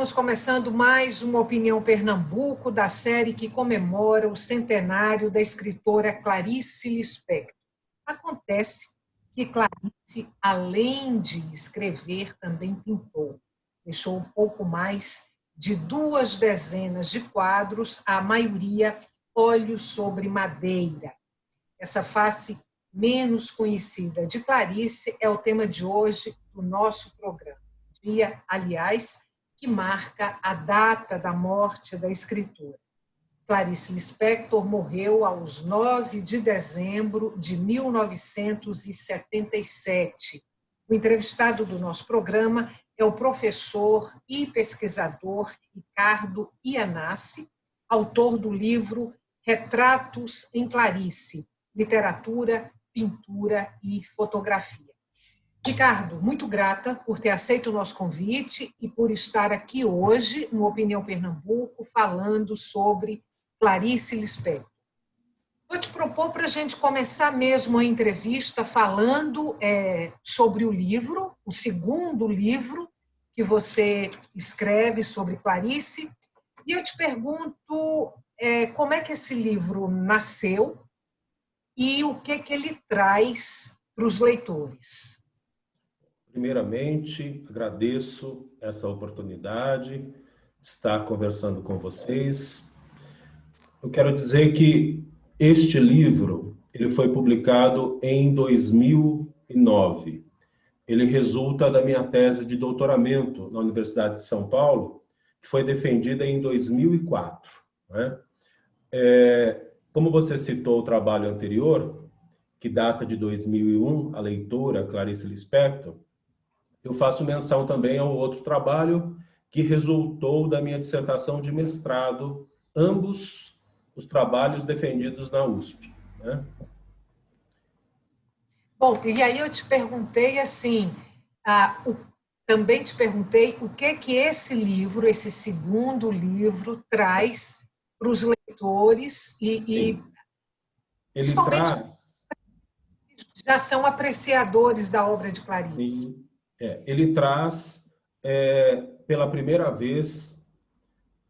estamos começando mais uma Opinião Pernambuco, da série que comemora o centenário da escritora Clarice Lispector. Acontece que Clarice, além de escrever, também pintou. Deixou um pouco mais de 2 dezenas de quadros, a maioria óleo sobre madeira. Essa face menos conhecida de Clarice é o tema de hoje do nosso programa. Dia, aliás, que marca a data da morte da escritora. Clarice Lispector morreu aos 9 de dezembro de 1977. O entrevistado do nosso programa é o professor e pesquisador Ricardo Iannacci, autor do livro Retratos em Clarice, Literatura, Pintura e Fotografia. Ricardo, muito grata por ter aceito o nosso convite e por estar aqui hoje no Opinião Pernambuco falando sobre Clarice Lispector. Vou te propor para a gente começar mesmo a entrevista falando sobre o livro, o segundo livro que você escreve sobre Clarice. E eu te pergunto como é que esse livro nasceu e o que ele traz para os leitores. Primeiramente, agradeço essa oportunidade de estar conversando com vocês. Eu quero dizer que este livro ele foi publicado em 2009. Ele resulta da minha tese de doutoramento na Universidade de São Paulo, que foi defendida em 2004. Né? Como você citou o trabalho anterior, que data de 2001, a leitora Clarice Lispector, eu faço menção também ao outro trabalho que resultou da minha dissertação de mestrado, ambos os trabalhos defendidos na USP. Né? Bom, e aí eu te perguntei assim, também te perguntei o que esse livro, esse segundo livro, traz para os leitores e principalmente já são apreciadores da obra de Clarice. Sim. Ele traz, pela primeira vez,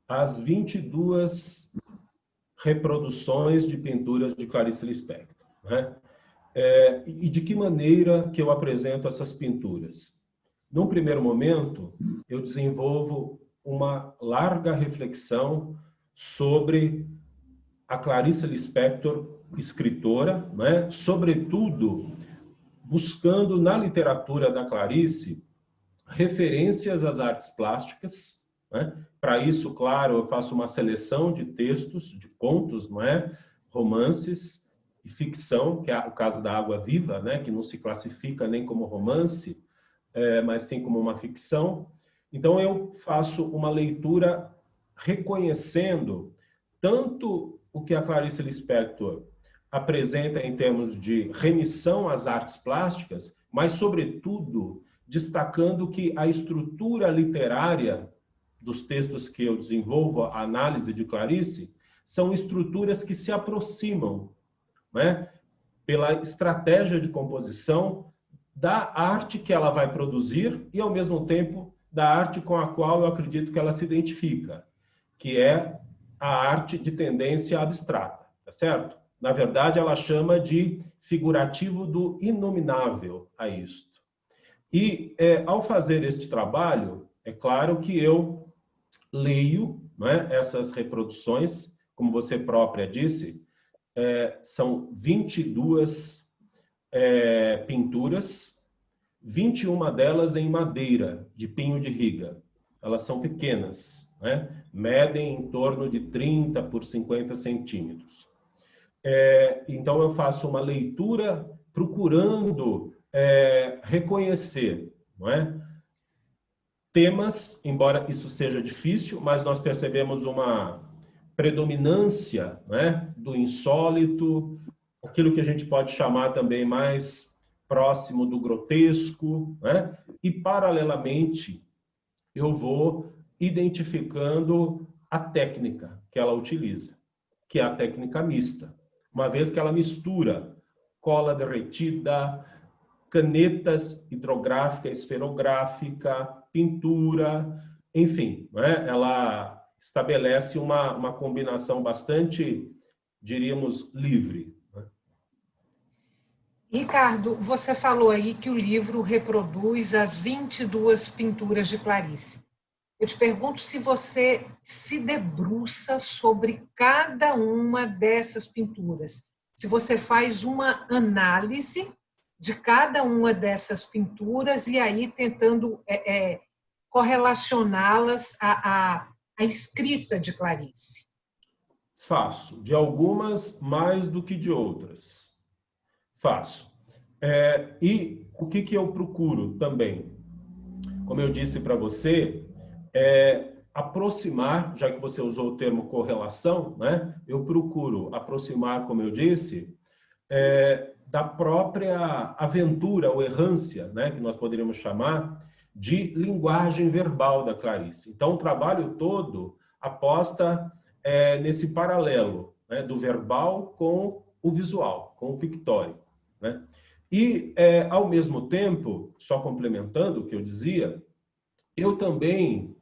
as 22 reproduções de pinturas de Clarice Lispector. Né? E de que maneira que eu apresento essas pinturas? Num primeiro momento, eu desenvolvo uma larga reflexão sobre a Clarice Lispector, escritora, né? Sobretudo buscando na literatura da Clarice referências às artes plásticas. Né? Para isso, claro, eu faço uma seleção de textos, de contos, não é? Romances e ficção, que é o caso da Água Viva, né? Que não se classifica nem como romance, mas sim como uma ficção. Então, eu faço uma leitura reconhecendo tanto o que a Clarice Lispector apresenta em termos de remissão às artes plásticas, mas, sobretudo, destacando que a estrutura literária dos textos que eu desenvolvo, a análise de Clarice, são estruturas que se aproximam, né, pela estratégia de composição da arte que ela vai produzir e, ao mesmo tempo, da arte com a qual eu acredito que ela se identifica, que é a arte de tendência abstrata, tá certo? Na verdade, ela chama de figurativo do inominável a isto. E, ao fazer este trabalho, é claro que eu leio, né, essas reproduções, como você própria disse, são 22 pinturas, 21 delas em madeira, de pinho de riga. Elas são pequenas, né? Medem em torno de 30 por 50 centímetros. Então, eu faço uma leitura procurando reconhecer, não é? Temas, embora isso seja difícil, mas nós percebemos uma predominância, né, do insólito, aquilo que a gente pode chamar também mais próximo do grotesco, né? E, paralelamente, eu vou identificando a técnica que ela utiliza, que é a técnica mista. Uma vez que ela mistura cola derretida, canetas hidrográfica, esferográfica, pintura, enfim, né, ela estabelece uma combinação bastante, diríamos, livre. Ricardo, você falou aí que o livro reproduz as 22 pinturas de Clarice. Eu te pergunto se você se debruça sobre cada uma dessas pinturas, se você faz uma análise de cada uma dessas pinturas e aí tentando correlacioná-las à escrita de Clarice. Faço, de algumas mais do que de outras. Faço. E o que eu procuro também? Como eu disse para você, aproximar, já que você usou o termo correlação, né? Eu procuro aproximar, como eu disse, da própria aventura ou errância, né? Que nós poderíamos chamar de linguagem verbal da Clarice. Então, o trabalho todo aposta nesse paralelo, né? Do verbal com o visual, com o pictórico, né? E, ao mesmo tempo, só complementando o que eu dizia, eu também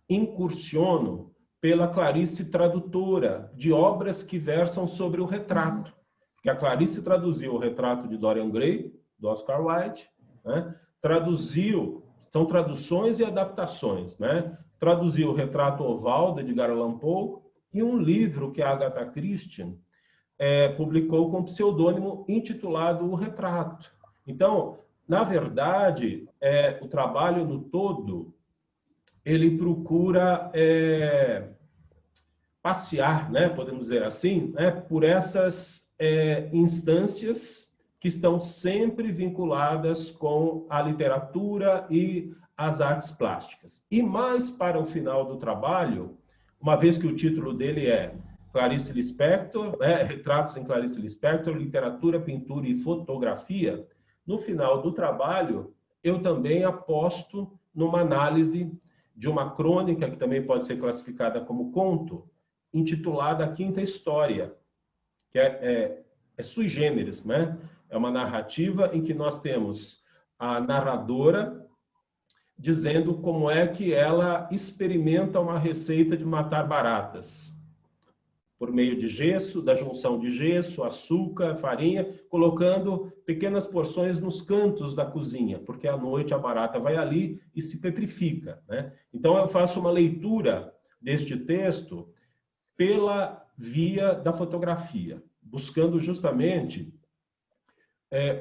incursiono pela Clarice tradutora de obras que versam sobre o retrato. Porque a Clarice traduziu o retrato de Dorian Gray, do Oscar Wilde, né? Traduziu, são traduções e adaptações, né? Traduziu o retrato oval de Edgar Allan Poe e um livro que a Agatha Christie publicou com pseudônimo intitulado O Retrato. Então, na verdade, o trabalho no todo, ele procura passear, né, podemos dizer assim, né, por essas instâncias que estão sempre vinculadas com a literatura e as artes plásticas. E mais para o final do trabalho, uma vez que o título dele é Clarice Lispector, né, Retratos em Clarice Lispector, Literatura, Pintura e Fotografia, no final do trabalho, eu também aposto numa análise de uma crônica, que também pode ser classificada como conto, intitulada A Quinta História, que é sui generis, né? É uma narrativa em que nós temos a narradora dizendo como é que ela experimenta uma receita de matar baratas, por meio de gesso, da junção de gesso, açúcar, farinha, colocando pequenas porções nos cantos da cozinha, porque à noite a barata vai ali e se petrifica, né? Então eu faço uma leitura deste texto pela via da fotografia, buscando justamente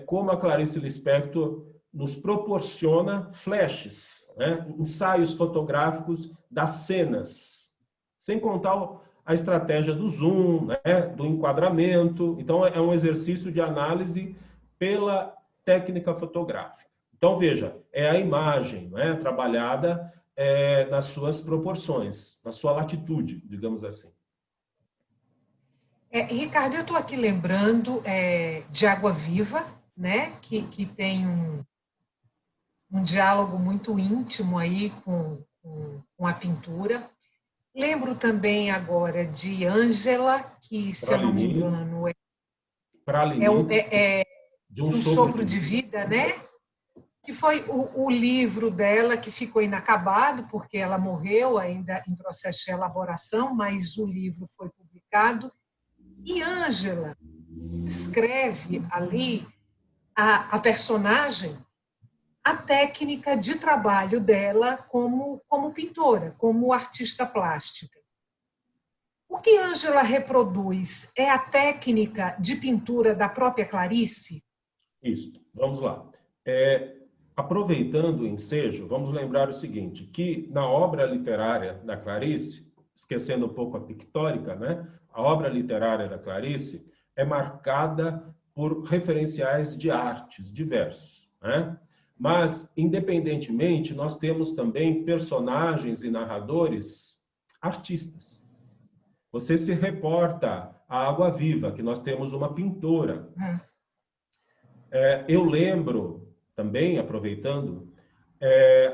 como a Clarice Lispector nos proporciona flashes, né? Ensaios fotográficos das cenas, sem contar a estratégia do zoom, né? Do enquadramento. Então, é um exercício de análise pela técnica fotográfica. Então, veja, é a imagem, né? Trabalhada nas suas proporções, na sua latitude, digamos assim. Ricardo, eu estou aqui lembrando de Água Viva, né? Que tem um diálogo muito íntimo aí com a pintura. Lembro também agora de Ângela, que, se eu não me engano, de um sopro de vida, né? Que foi o livro dela que ficou inacabado, porque ela morreu ainda em processo de elaboração, mas o livro foi publicado. E Ângela descreve ali a personagem, a técnica de trabalho dela como pintora, como artista plástica. O que Ângela reproduz é a técnica de pintura da própria Clarice? Isso, vamos lá. Aproveitando o ensejo, vamos lembrar o seguinte, que na obra literária da Clarice, esquecendo um pouco a pictórica, né? A obra literária da Clarice é marcada por referenciais de artes diversos, né? Mas, independentemente, nós temos também personagens e narradores artistas. Você se reporta à Água Viva, que nós temos uma pintora. Eu lembro também, aproveitando,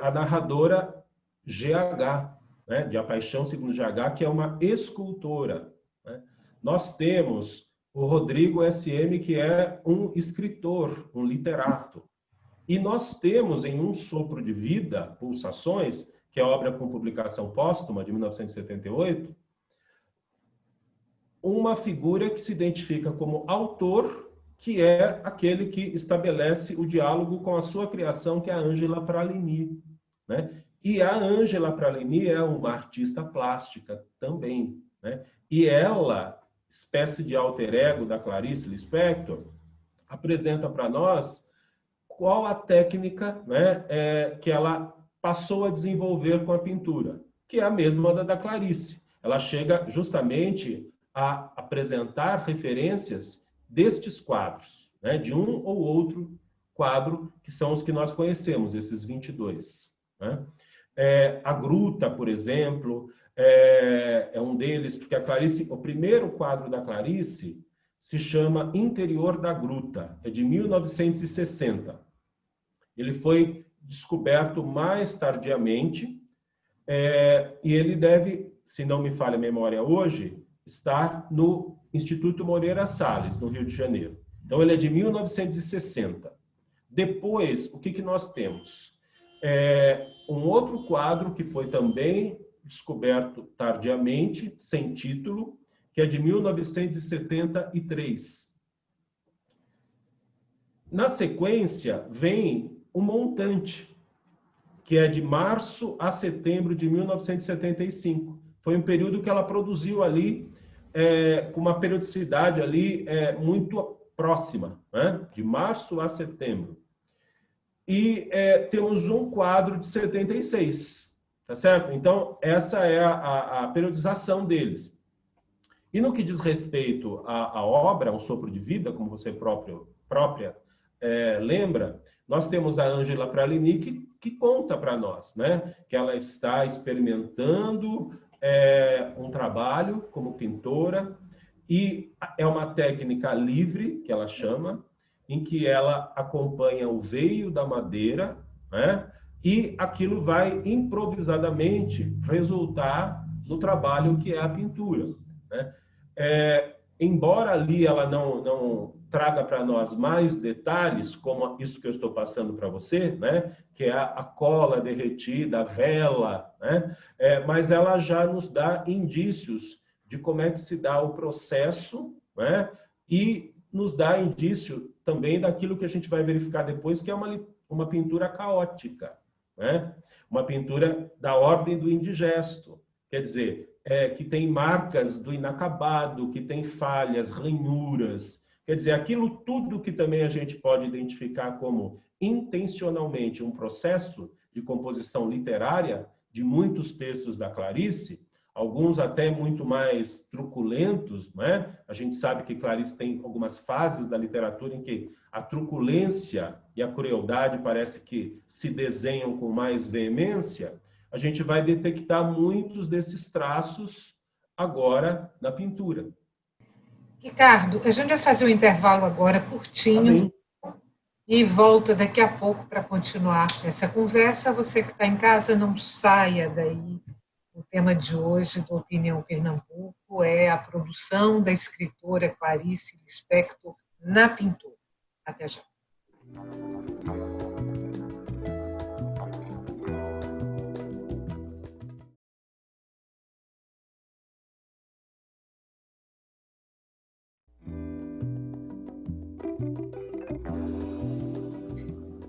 a narradora GH, né, de A Paixão Segundo GH, que é uma escultora, né? Nós temos o Rodrigo SM, que é um escritor, um literato. E nós temos em Um Sopro de Vida, Pulsações, que é obra com publicação póstuma, de 1978, uma figura que se identifica como autor, que é aquele que estabelece o diálogo com a sua criação, que é a Ângela Pralini, né? E a Ângela Pralini é uma artista plástica também, né? E ela, espécie de alter ego da Clarice Lispector, apresenta para nós qual a técnica, né, que ela passou a desenvolver com a pintura, que é a mesma da Clarice. Ela chega justamente a apresentar referências destes quadros, né, de um ou outro quadro, que são os que nós conhecemos, esses 22. Né? A Gruta, por exemplo, é um deles, porque a Clarice, o primeiro quadro da Clarice se chama Interior da Gruta, é de 1960. Ele foi descoberto mais tardiamente, e ele deve, se não me falha a memória hoje, estar no Instituto Moreira Salles, no Rio de Janeiro. Então, ele é de 1960. Depois, o que nós temos? Um outro quadro que foi também descoberto tardiamente, sem título, que é de 1973. Na sequência, vem o Montante, que é de março a setembro de 1975. Foi um período que ela produziu ali, com uma periodicidade ali muito próxima, né? De março a setembro. E temos um quadro de 76, tá certo? Então, essa é a periodização deles. E no que diz respeito à obra, Um Sopro de Vida, como você própria lembra, nós temos a Ângela Pralini que conta para nós, né? Que ela está experimentando um trabalho como pintora, e é uma técnica livre, que ela chama, em que ela acompanha o veio da madeira, né? E aquilo vai improvisadamente resultar no trabalho que é a pintura, né? Embora ali ela não traga para nós mais detalhes, como isso que eu estou passando para você, né? Que é a cola derretida, a vela, né? Mas ela já nos dá indícios de como é que se dá o processo, né? E nos dá indício também daquilo que a gente vai verificar depois, que é uma pintura caótica, né? Uma pintura da ordem do indigesto, quer dizer, que tem marcas do inacabado, que tem falhas, ranhuras, quer dizer, aquilo tudo que também a gente pode identificar como intencionalmente um processo de composição literária de muitos textos da Clarice, alguns até muito mais truculentos, né? A gente sabe que Clarice tem algumas fases da literatura em que a truculência e a crueldade parece que se desenham com mais veemência. A gente vai detectar muitos desses traços agora na pintura. Ricardo, a gente vai fazer um intervalo agora curtinho e volta daqui a pouco para continuar essa conversa. Você que está em casa, não saia daí. O tema de hoje do Opinião Pernambuco é a produção da escritora Clarice Lispector na pintura. Até já.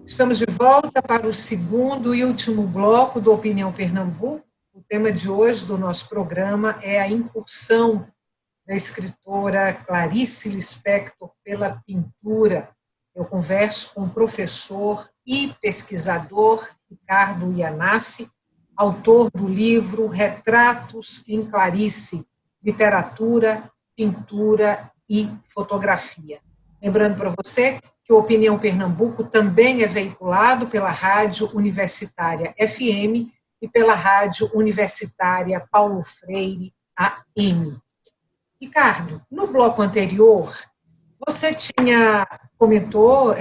Estamos de volta para o segundo e último bloco do Opinião Pernambuco. O tema de hoje do nosso programa é a incursão da escritora Clarice Lispector pela pintura. Eu converso com o professor e pesquisador Ricardo Iannassi, autor do livro Retratos em Clarice, Literatura, Pintura e Fotografia. Lembrando para você que o Opinião Pernambuco também é veiculado pela Rádio Universitária FM e pela Rádio Universitária Paulo Freire AM. Ricardo, no bloco anterior, você comentou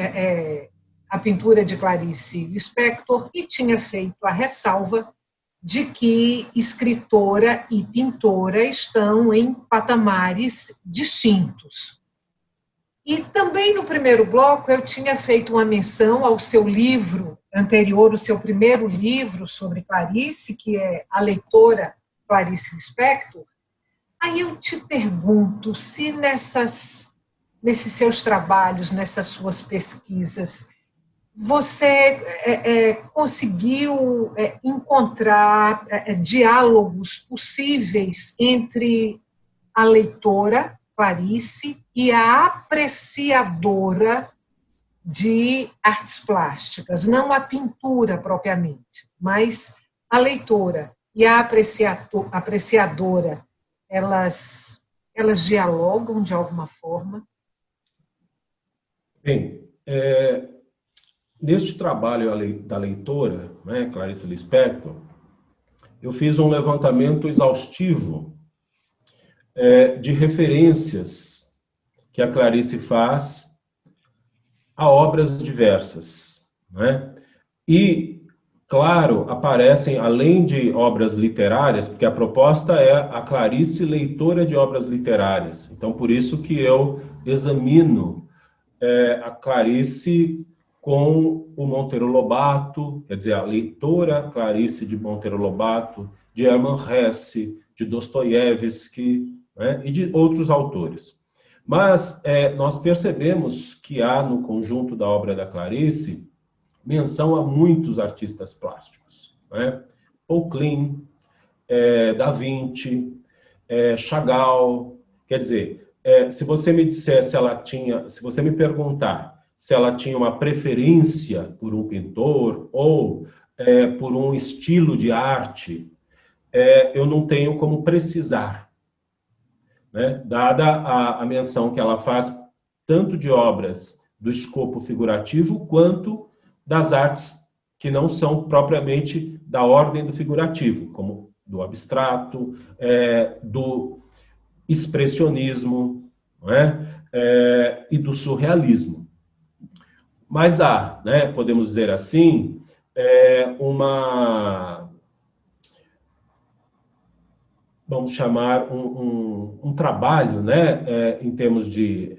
a pintura de Clarice Lispector e tinha feito a ressalva de que escritora e pintora estão em patamares distintos. E também no primeiro bloco eu tinha feito uma menção ao seu livro anterior o seu primeiro livro sobre Clarice, que é A Leitora Clarice Lispector. Aí eu te pergunto se nesses seus trabalhos, nessas suas pesquisas, você conseguiu encontrar diálogos possíveis entre a leitora Clarice e a apreciadora de artes plásticas, não a pintura propriamente, mas a leitora e a apreciadora, elas dialogam de alguma forma? Bem, neste trabalho da leitora, né, Clarice Lispector, eu fiz um levantamento exaustivo de referências que a Clarice faz a obras diversas, né? E, claro, aparecem, além de obras literárias, porque a proposta é a Clarice leitora de obras literárias. Então, por isso que eu examino a Clarice com o Monteiro Lobato, quer dizer, a leitora Clarice de Monteiro Lobato, de Hermann Hesse, de Dostoiévski, né, e de outros autores. Mas nós percebemos que há no conjunto da obra da Clarice menção a muitos artistas plásticos, né? Paul Klee, Da Vinci, Chagall. Quer dizer, se você me disser se você me perguntar se ela tinha uma preferência por um pintor ou por um estilo de arte, eu não tenho como precisar, né? Dada a menção que ela faz tanto de obras do escopo figurativo quanto das artes que não são propriamente da ordem do figurativo, como do abstrato, do expressionismo, não é? E do surrealismo. Mas há, né, podemos dizer assim, vamos chamar um trabalho, né, em termos de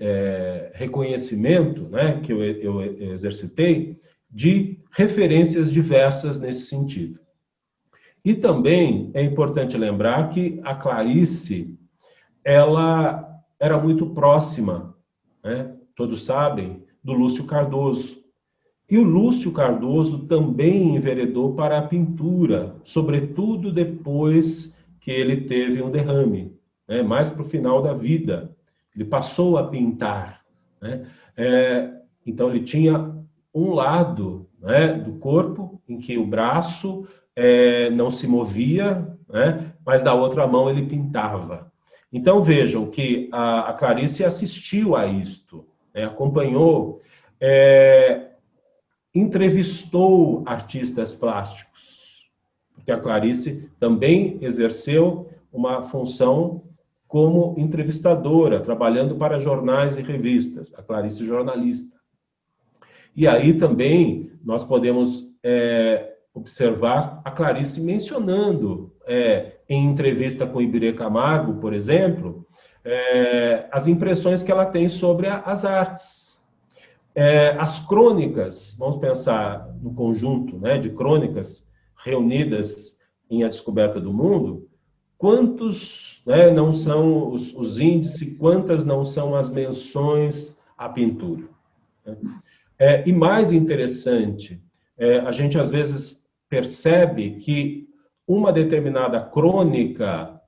reconhecimento, né, que eu exercitei, de referências diversas nesse sentido. E também é importante lembrar que a Clarice, ela era muito próxima, né, todos sabem, do Lúcio Cardoso. E o Lúcio Cardoso também enveredou para a pintura, sobretudo depois que ele teve um derrame, né? Mais para o final da vida. Ele passou a pintar, né? Então, ele tinha um lado, né, do corpo em que o braço não se movia, né, mas da outra mão ele pintava. Então, vejam que a Clarice assistiu a isto, né, acompanhou, entrevistou artistas plásticos, porque a Clarice também exerceu uma função como entrevistadora, trabalhando para jornais e revistas, a Clarice jornalista. E aí também nós podemos observar a Clarice mencionando, em entrevista com Ibirê Camargo, por exemplo, as impressões que ela tem sobre as artes. As crônicas, vamos pensar no conjunto, né, de crônicas reunidas em A Descoberta do Mundo, quantos, né, não são os índices, quantas não são as menções à pintura. E mais interessante, a gente às vezes percebe que uma determinada crônica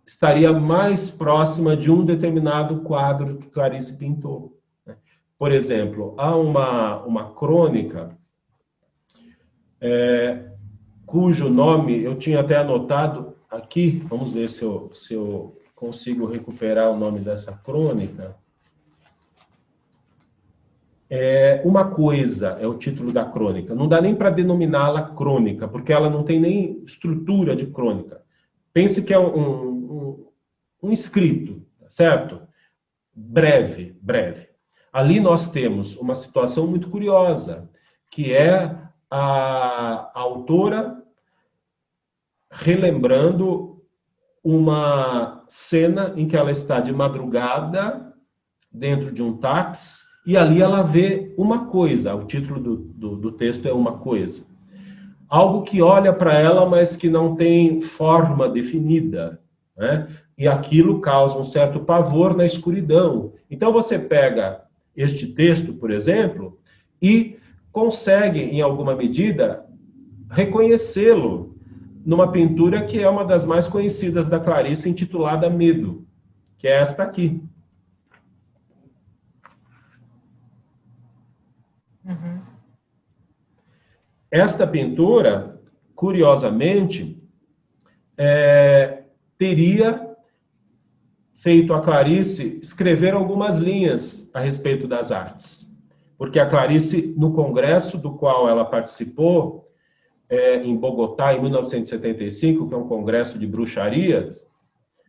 estaria mais próxima de um determinado quadro que Clarice pintou. Por exemplo, há uma crônica cujo nome eu tinha até anotado aqui. Vamos ver se eu consigo recuperar o nome dessa crônica. Uma Coisa é o título da crônica. Não dá nem para denominá-la crônica, porque ela não tem nem estrutura de crônica. Pense que é um escrito, certo? Breve. Ali nós temos uma situação muito curiosa, que é a autora relembrando uma cena em que ela está de madrugada dentro de um táxi E ali ela vê uma coisa, o título do texto é Uma Coisa. Algo que olha para ela, mas que não tem forma definida, né? E aquilo causa um certo pavor na escuridão. Então você pega este texto, por exemplo, e consegue, em alguma medida, reconhecê-lo numa pintura que é uma das mais conhecidas da Clarice, intitulada Medo, que é esta aqui. Uhum. Esta pintura, curiosamente, teria feito a Clarice escrever algumas linhas a respeito das artes. Porque a Clarice, no congresso do qual ela participou, em Bogotá, em 1975, que é um congresso de bruxarias,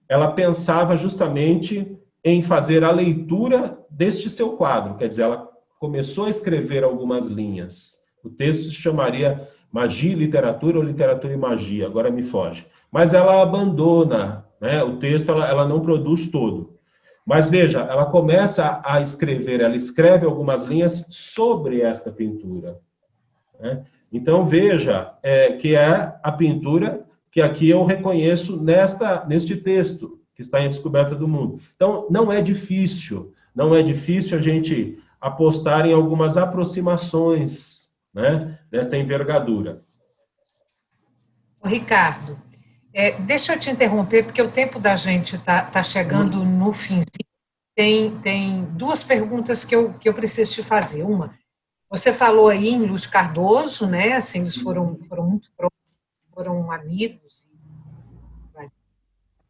ela pensava justamente em fazer a leitura deste seu quadro. Quer dizer, ela começou a escrever algumas linhas. O texto se chamaria Magia e Literatura ou Literatura e Magia, agora me foge. Mas ela abandona, né? O texto, ela não produz todo. Mas veja, ela começa a escrever, ela escreve algumas linhas sobre esta pintura, né? Então veja que é a pintura que aqui eu reconheço neste texto, que está em Descoberta do Mundo. Então não é difícil a gente apostar em algumas aproximações, né, desta envergadura. Ricardo, deixa eu te interromper, porque o tempo da gente tá chegando no finzinho. Tem duas perguntas que eu preciso te fazer. Uma, você falou aí em Lúcio Cardoso, né? Assim, eles foram muito próximos, foram amigos,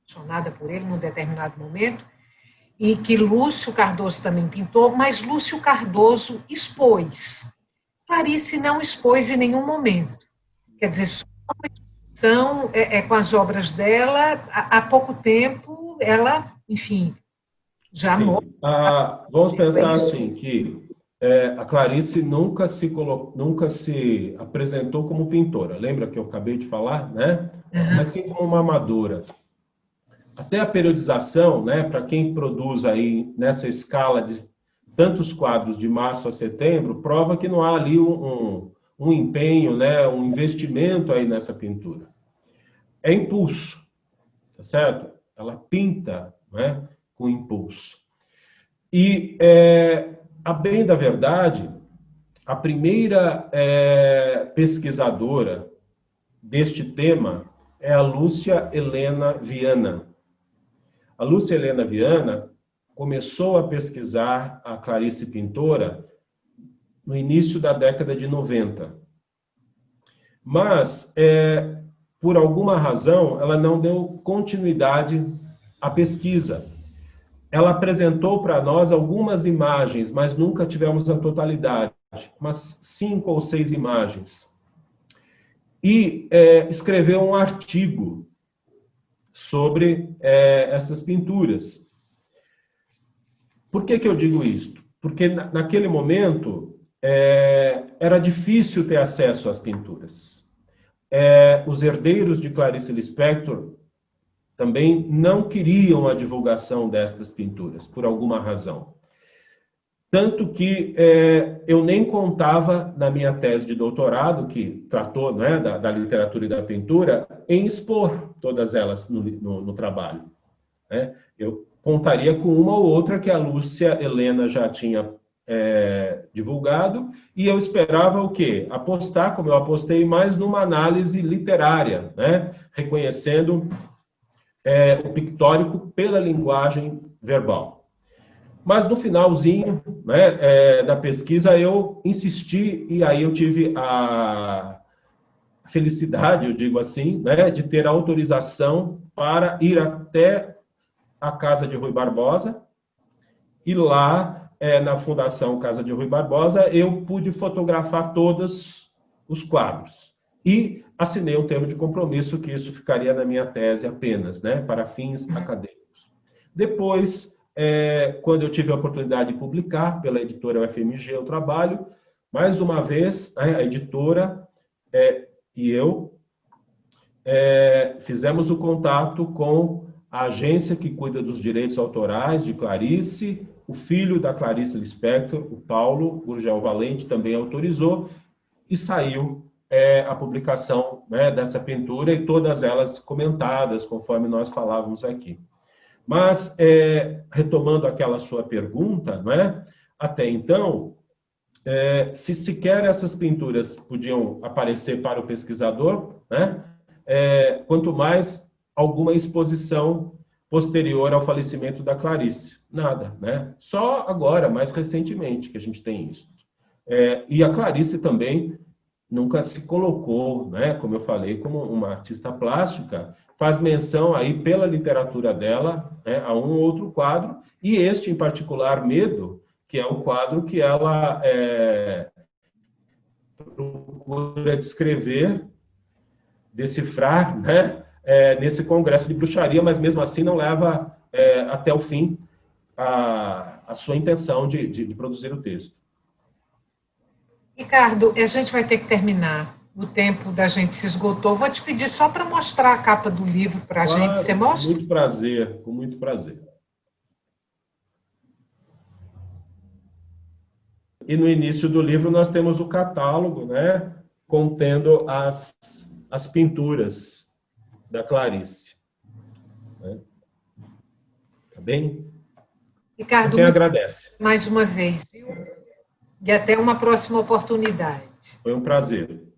apaixonada por ele num determinado momento, e que Lúcio Cardoso também pintou, mas Lúcio Cardoso expôs. Clarice não expôs em nenhum momento. Quer dizer, só uma exposição com as obras dela, há pouco tempo, ela, enfim, já morreu. Vamos pensar assim, que a Clarice nunca se apresentou como pintora. Lembra que eu acabei de falar, né? Mas sim como uma amadora. Até a periodização, né, para quem produz aí nessa escala de tantos quadros de março a setembro, prova que não há ali um empenho, né, um investimento aí nessa pintura. É impulso, tá certo? Ela pinta, né, com impulso. E, a bem da verdade, a primeira pesquisadora deste tema é a Lúcia Helena Viana. A Lúcia Helena Viana começou a pesquisar a Clarice pintora no início da década de 90. Mas, por alguma razão, ela não deu continuidade à pesquisa. Ela apresentou para nós algumas imagens, mas nunca tivemos a totalidade, umas 5 ou 6 imagens. E escreveu um artigo sobre essas pinturas. Por que eu digo isto? Porque naquele momento era difícil ter acesso às pinturas. Os herdeiros de Clarice Lispector também não queriam a divulgação destas pinturas, por alguma razão. Tanto que eu nem contava na minha tese de doutorado, que tratou, né, da literatura e da pintura, em expor todas elas no trabalho, né? Eu contaria com uma ou outra que a Lúcia Helena já tinha divulgado, e eu esperava o quê? Apostar, como eu apostei, mais numa análise literária, né? Reconhecendo o pictórico pela linguagem verbal. Mas no finalzinho, né, da pesquisa eu insisti, e aí eu tive a felicidade, eu digo assim, né, de ter autorização para ir até a casa de Rui Barbosa, e lá, na Fundação Casa de Rui Barbosa, eu pude fotografar todos os quadros. E assinei um termo de compromisso que isso ficaria na minha tese apenas, né, para fins acadêmicos. Depois, quando eu tive a oportunidade de publicar pela editora UFMG o trabalho, mais uma vez, a editora e eu fizemos o contato com a agência que cuida dos direitos autorais de Clarice, o filho da Clarice Lispector, o Paulo Gurgel Valente, também autorizou, e saiu a publicação, né, dessa pintura, e todas elas comentadas, conforme nós falávamos aqui. Mas, retomando aquela sua pergunta, né, até então, se sequer essas pinturas podiam aparecer para o pesquisador, né, quanto mais alguma exposição posterior ao falecimento da Clarice. Nada, né? Só agora, mais recentemente, que a gente tem isso. E a Clarice também nunca se colocou, né, como eu falei, como uma artista plástica, faz menção aí pela literatura dela, né, a um ou outro quadro, e este em particular, Medo, que é o quadro que ela procura descrever, decifrar, né, nesse congresso de bruxaria, mas mesmo assim não leva até o fim a sua intenção de produzir o texto. Ricardo, a gente vai ter que terminar. O tempo da gente se esgotou. Vou te pedir só para mostrar a capa do livro para a gente. Você mostra? Com muito prazer, com muito prazer. E no início do livro nós temos o catálogo, né, contendo as pinturas da Clarice. Né? Tá bem? Ricardo, quem agradece. Mais uma vez, viu? E até uma próxima oportunidade. Foi um prazer.